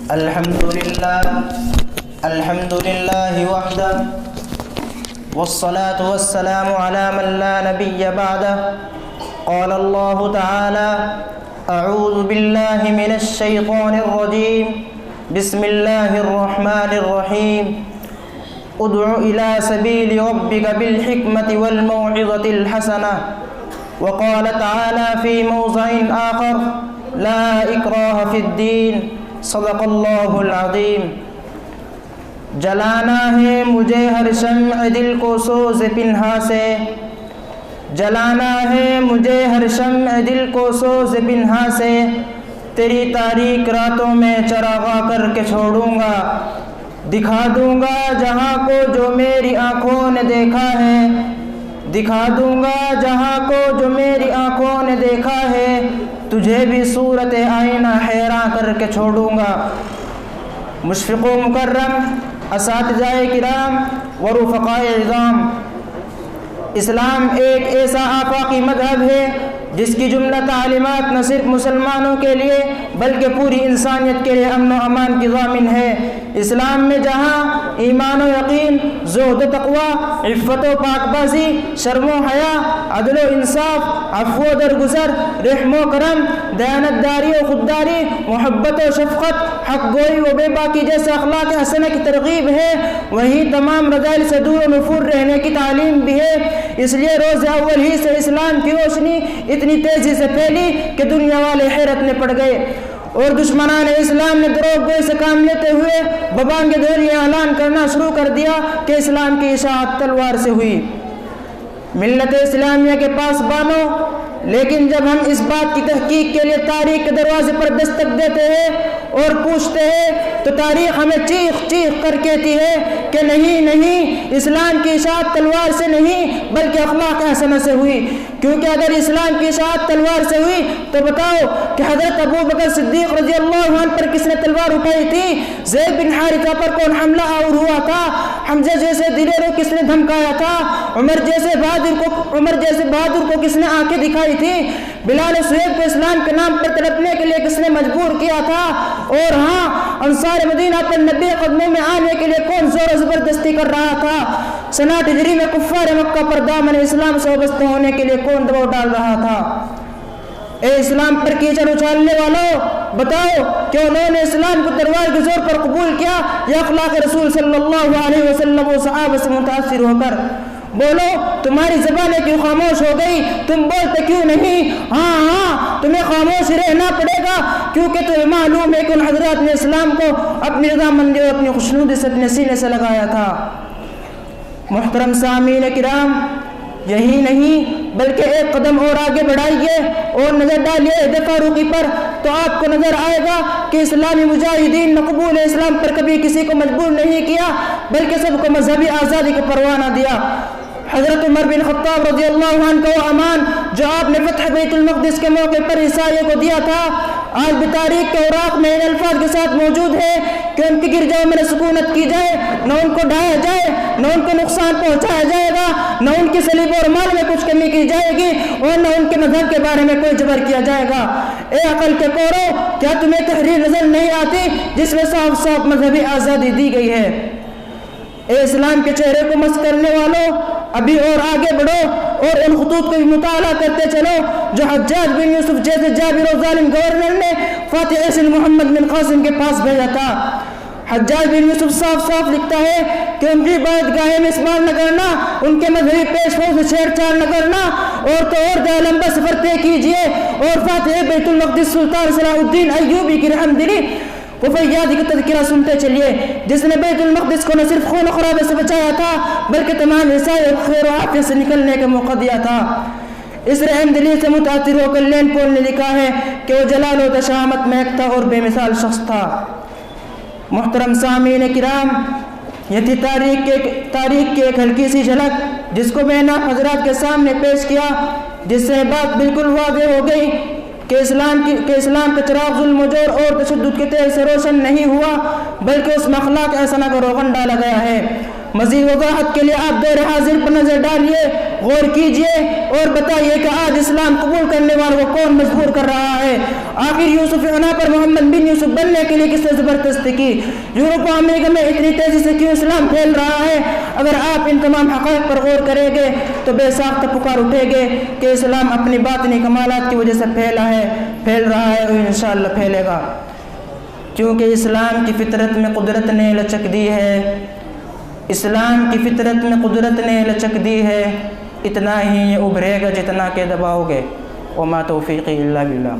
الحمد لله وحده والصلاة والسلام على من لا نبي بعده. قال الله تعالى: أعوذ بالله من الشيطان الرجيم. بسم الله الرحمن الرحيم. ادع إلى سبيل ربك بالحكمة والموعظة الحسنة. وقال تعالى في موضع آخر: لا إكراه في الدين. صدق اللہ العظیم. جلانا ہے مجھے ہر شمع دل کو سوز پنہا سے، جلانا ہے مجھے ہر شمع دل کو سوز پنہا سے، تیری تاریک راتوں میں چراغاں کر کے چھوڑوں گا، دکھا دوں گا جہاں کو جو میری آنکھوں نے دیکھا ہے، دکھا دوں گا جہاں کو جو میری آنکھوں نے دیکھا ہے، تجھے بھی صورت آئینہ حیراں کر کے چھوڑوں گا. مشفق و مکرم اساتذہ کرام و رفقاء عظام، اسلام ایک ایسا آفاقی مذہب ہے جس کی جملہ تعلیمات نہ صرف مسلمانوں کے لیے بلکہ پوری انسانیت کے لیے امن و امان کی ضامن ہے. اسلام میں جہاں ایمان و یقین، زہد و تقوی، عفت و پاک بازی، شرم و حیا، عدل و انصاف، عفو و درگزر، رحم و کرم، دیانتداری و خودداری، محبت و شفقت، حق گوئی و بے باکی جیسے اخلاق حسنہ کی ترغیب ہے، وہیں تمام رذائل سے دور و نفور رہنے کی تعلیم بھی ہے. اس لیے روز اول ہی سے اسلام کی روشنی اتنی تیزی سے پھیلی کہ دنیا والے حیرت میں پڑ گئے، اور دشمنان اسلام نے دروغ گوئی سے کام لیتے ہوئے ببانگ دھیری اعلان کرنا شروع کر دیا کہ اسلام کی اشاعت تلوار سے ہوئی. ملت اسلامیہ کے پاس بانو، لیکن جب ہم اس بات کی تحقیق کے لیے تاریخ کے دروازے پر دستک دیتے ہیں اور پوچھتے ہیں تو تاریخ ہمیں چیخ چیخ کر کہتی ہے کہ نہیں نہیں، اسلام کی اشاعت تلوار سے نہیں بلکہ اخلاق حسنہ سے ہوئی. کیونکہ اگر اسلام کی اشاعت تلوار سے ہوئی تو بتاؤ کہ حضرت ابو بکر صدیق رضی اللہ عنہ پر کس نے تلوار اٹھائی تھی؟ زید بن حارثہ پر کون حملہ آور ہوا تھا؟ حمزہ جیسے دلیروں کس نے دھمکایا تھا؟ عمر جیسے بہادر کو کس نے آنکھیں دکھائی تھی؟ بلال سہیب کو اسلام کے نام پر تڑپنے کے لیے کس نے مجبور کیا تھا؟ اور ہاں، انصار مدینہ پر نبی قدموں میں آنے کے لیے کون زور و زبردستی کر رہا تھا؟ 60 ہجری میں کفار مکہ پر دامن اسلام سے وابستہ ہونے کے لیے کون دباؤ ڈال رہا تھا؟ اے اسلام پر کیچڑ اچھالنے والوں، بتاؤ کہ انہوں نے اسلام کو تلوار کے زور پر قبول کیا یا اخلاق رسول صلی اللہ علیہ وسلم و صحابہ سے متاثر ہو کر؟ بولو، تمہاری زبانیں کیوں خاموش ہو گئی؟ تم بولتے کیوں نہیں؟ ہاں، تمہیں خاموش رہنا پڑے گا، کیونکہ تمہیں معلوم ہے کہ ان حضرات نے اسلام کو اپنی رضامندی اور اپنی خوشنودی سے اپنے سینے سے لگایا تھا. محترم سامعین کرام، یہی نہیں بلکہ ایک قدم اور آگے بڑھائیے اور نظر ڈالیے عہد فاروقی پر، تو آپ کو نظر آئے گا کہ اسلامی مجاہدین نے قبول اسلام پر کبھی کسی کو مجبور نہیں کیا بلکہ سب کو مذہبی آزادی کا پروانہ دیا. حضرت عمر بن خطاب رضی اللہ عنہ کا وہ امان جو آپ نے فتح بیت المقدس کے موقع پر عیسائیوں کو دیا تھا، آج بھی تاریخ کے اوراق میں ان الفاظ کے ساتھ موجود ہے کہ ان کی گرجاؤں میں نہ سکونت کی جائے، نہ ان کو ڈھایا جائے، نہ ان کو نقصان پہنچایا جائے گا، نہ ان کی صلیب اور مال میں کچھ کمی کی جائے گی، اور نہ ان کے مذہب کے بارے میں کوئی جبر کیا جائے گا. اے عقل کے کورو، کیا تمہیں تحریر نظر نہیں آتی جس میں صاف صاف مذہبی آزادی دی گئی ہے؟ اے اسلام کے چہرے کو مس کرنے والوں، ابھی اور آگے بڑھو اور ان خطوط کو بھی مطالعہ کرتے چلو جو حجاج بن یوسف جیسے جابر و ظالم گورنر نے فاتح حسن محمد بن قاسم کے پاس بھیجا تھا. حجاج بن یوسف صاف صاف لکھتا ہے کہ ان کی عبادت گاہیں میں استعمال نہ کرنا، ان کے مذہبی پیشواؤں سے چھیڑ چھاڑ نہ کرنا، اور تو اور لمبا سفر طے کیجیے اور فاتح بیت المقدس سلطان صلاح الدین ایوبی کی رحمدلی وہ فیاضی کا تذکرہ سنتے چلیے، جس نے بیت المقدس کو نہ صرف خون و خرابے سے بچایا تھا بلکہ تمام عیسائی خیر و عافیت سے نکلنے کا موقع دیا تھا. اس رحم دلی سے متاثر ہو کر لین پول نے لکھا ہے کہ وہ جلال و تشامت مہکتا اور بے مثال شخص تھا. محترم سامعین کرام، یہ تھی تاریخ کی ایک ہلکی سی جھلک جس کو میں نے حضرات کے سامنے پیش کیا، جس سے بات بالکل واضح ہو گئی کہ اسلام کا چراغ ظلم و جور اور تشدد کے تیل سے روشن نہیں ہوا بلکہ اس میں اخلاق حسنہ کا روغن ڈالا گیا ہے. مزید وضاحت کے لیے آپ دور حاضر پر نظر ڈالیے، غور کیجئے اور بتائیے کہ آج اسلام قبول کرنے والوں کو کون مجبور کر رہا ہے؟ آخر یوسف عنا پر محمد بن یوسف بننے کے لیے کس نے زبردستی کی؟ یورپ و امریکہ میں اتنی تیزی سے کیوں اسلام پھیل رہا ہے؟ اگر آپ ان تمام حقائق پر غور کریں گے تو بے ساختہ پکار اٹھے گے کہ اسلام اپنی باطنی کمالات کی وجہ سے پھیل رہا ہے اور انشاءاللہ پھیلے گا، کیونکہ اسلام کی فطرت میں قدرت نے لچک دی ہے، اسلام کی فطرت میں قدرت نے لچک دی ہے، اتنا ہی یہ ابھرے گا جتنا کہ دباؤ گے۔ وما توفیقی الا باللہ۔